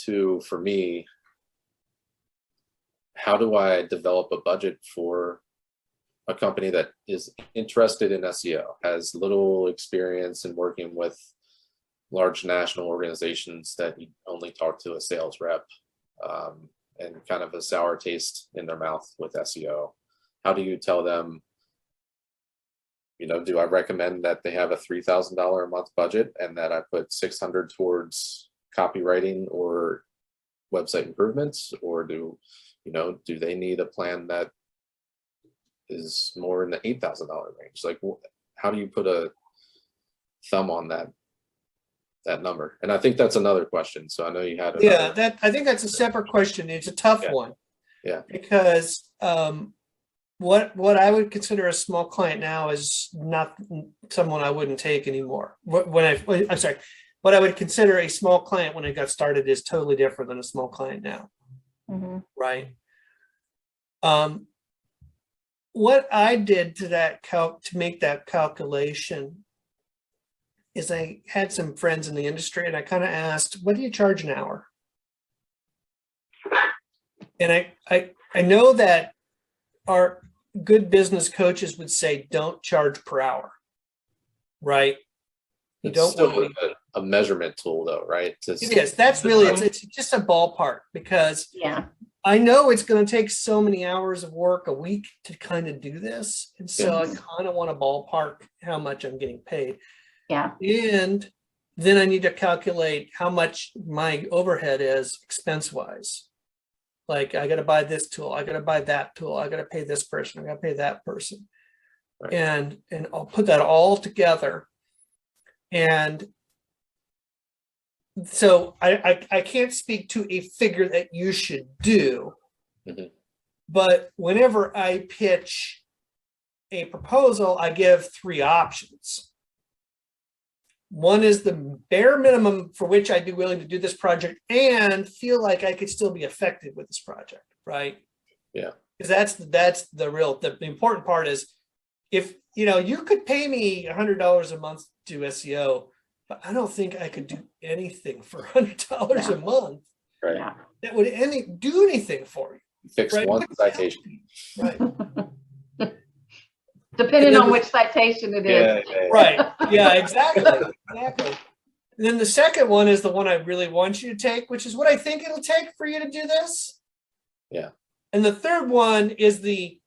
to, for me, how do I develop a budget for a company that is interested in SEO, has little experience in working with large national organizations that you only talk to a sales rep, and kind of a sour taste in their mouth with SEO? How do you tell them, do I recommend that they have a $3,000 a month budget and that I put 600 towards copywriting or website improvements, or do they need a plan that is more in the $8,000 range? Like, how do you put a thumb on that number? And I think that's another question. So I know you had I think that's a separate question. It's a tough one. Yeah. Because what I would consider a small client now is not someone I wouldn't take anymore. What I would consider a small client when I got started is totally different than a small client now. Mm-hmm. Right. What I did to make that calculation is I had some friends in the industry and I kind of asked, what do you charge an hour? And I know that our good business coaches would say, don't charge per hour, right? You it's don't still want a measurement tool though, right? it is. That's really, it's just a ballpark, because I know it's going to take so many hours of work a week to kind of do this. And so I kind of want to ballpark how much I'm getting paid. Yeah. And then I need to calculate how much my overhead is expense wise. Like, I got to buy this tool, I got to buy that tool, I got to pay this person, I got to pay that person. Right. And I'll put that all together. And so I can't speak to a figure that you should do, but whenever I pitch a proposal, I give 3 options. One is the bare minimum for which I'd be willing to do this project and feel like I could still be effective with this project, right? Yeah. Because that's the important part is, if you could pay me $100 a month to do SEO, but I don't think I could do anything for $100 a month. Right. Yeah. That would do anything for you. Fix one citation. Right. Depending on which citation it is. Right. Yeah, exactly. Exactly. And then the second one is the one I really want you to take, which is what I think it'll take for you to do this. Yeah. And the third one is the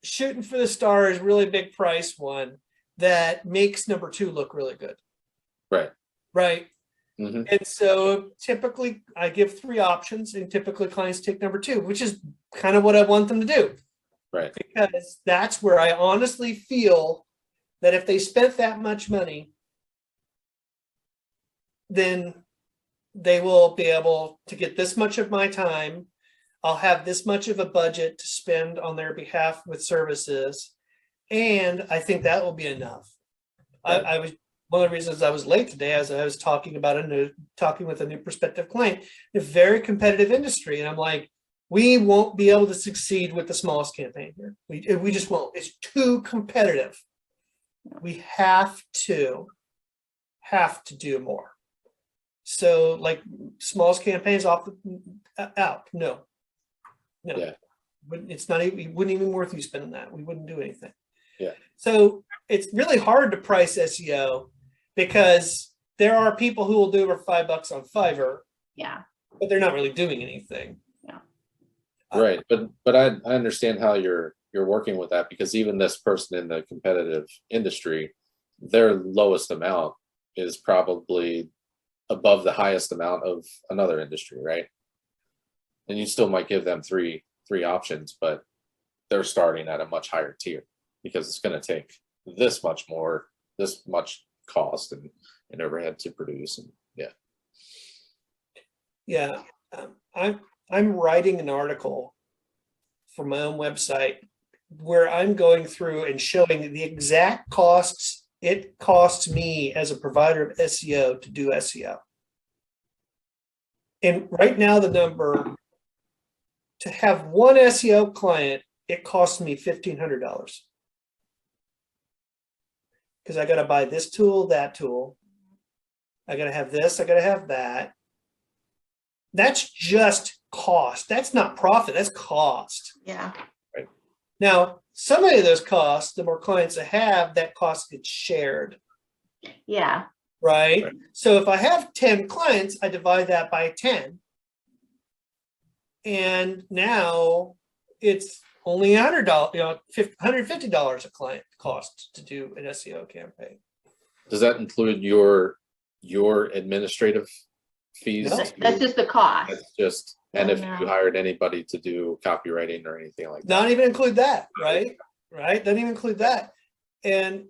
shooting for the stars, really big price one that makes number 2 look really good. Right. Right. Mm-hmm. And so typically I give 3 options, and typically clients take number 2, which is kind of what I want them to do. Right. Because that's where I honestly feel that if they spent that much money, then they will be able to get this much of my time. I'll have this much of a budget to spend on their behalf with services. And I think that will be enough. Right. I was, one of the reasons I was late today, as I was talking with a new prospective client, a very competitive industry. And I'm like, we won't be able to succeed with the smallest campaign here. We just won't. It's too competitive. We have to do more. So, like, smallest campaigns out. No. Yeah. It's not even. It wouldn't even worth you spending that. We wouldn't do anything. Yeah. So it's really hard to price SEO, because there are people who will do it for $5 on Fiverr. Yeah. But they're not really doing anything. Right. But I understand how you're working with that, because even this person in the competitive industry, their lowest amount is probably above the highest amount of another industry, right? And you still might give them three options, but they're starting at a much higher tier, because it's going to take this much more, this much cost and overhead to produce. And I'm writing an article for my own website where I'm going through and showing the exact costs it costs me as a provider of SEO to do SEO. And right now, the number to have one SEO client, it costs me $1,500. Because I got to buy this tool, that tool. I got to have this, I got to have that. That's just cost. That's not profit. That's cost. Yeah. Now, some of those costs, the more clients I have, that cost gets shared, Yeah. right? Right. So if I have 10 clients, I divide that by 10. And now it's only $100, $150 a client cost to do an SEO campaign. Does that include your administrative fees? No. That's just the cost. That's just, and Oh, if no. you hired anybody to do copywriting or anything like that. Not even include that, right? Right? Doesn't even include that. And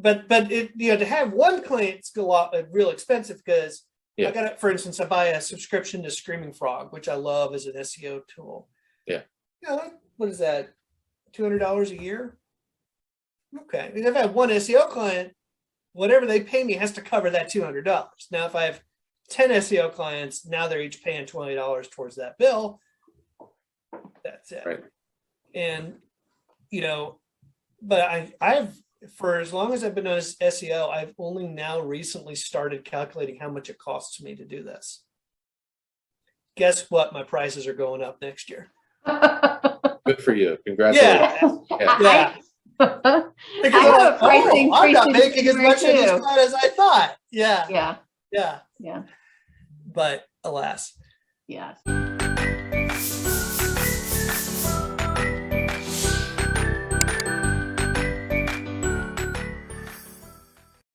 but it, to have one client, it's a lot real expensive because Yeah. I got it. For instance, I buy a subscription to Screaming Frog, which I love as an SEO tool. Yeah. What is that? $200 a year? Okay. If I have one SEO client, whatever they pay me has to cover that $200. Now, if I have 10 SEO clients, now they're each paying $20 towards that bill. That's it. Right. And, but I've, for as long as I've been on SEO, I've only now recently started calculating how much it costs me to do this. Guess what? My prices are going up next year. Good for you. Congratulations. Yeah. I Because have a price I'm increase not in making as much January, as too. much as I thought. Yeah. Yeah. Yeah. Yeah. But alas. Yes.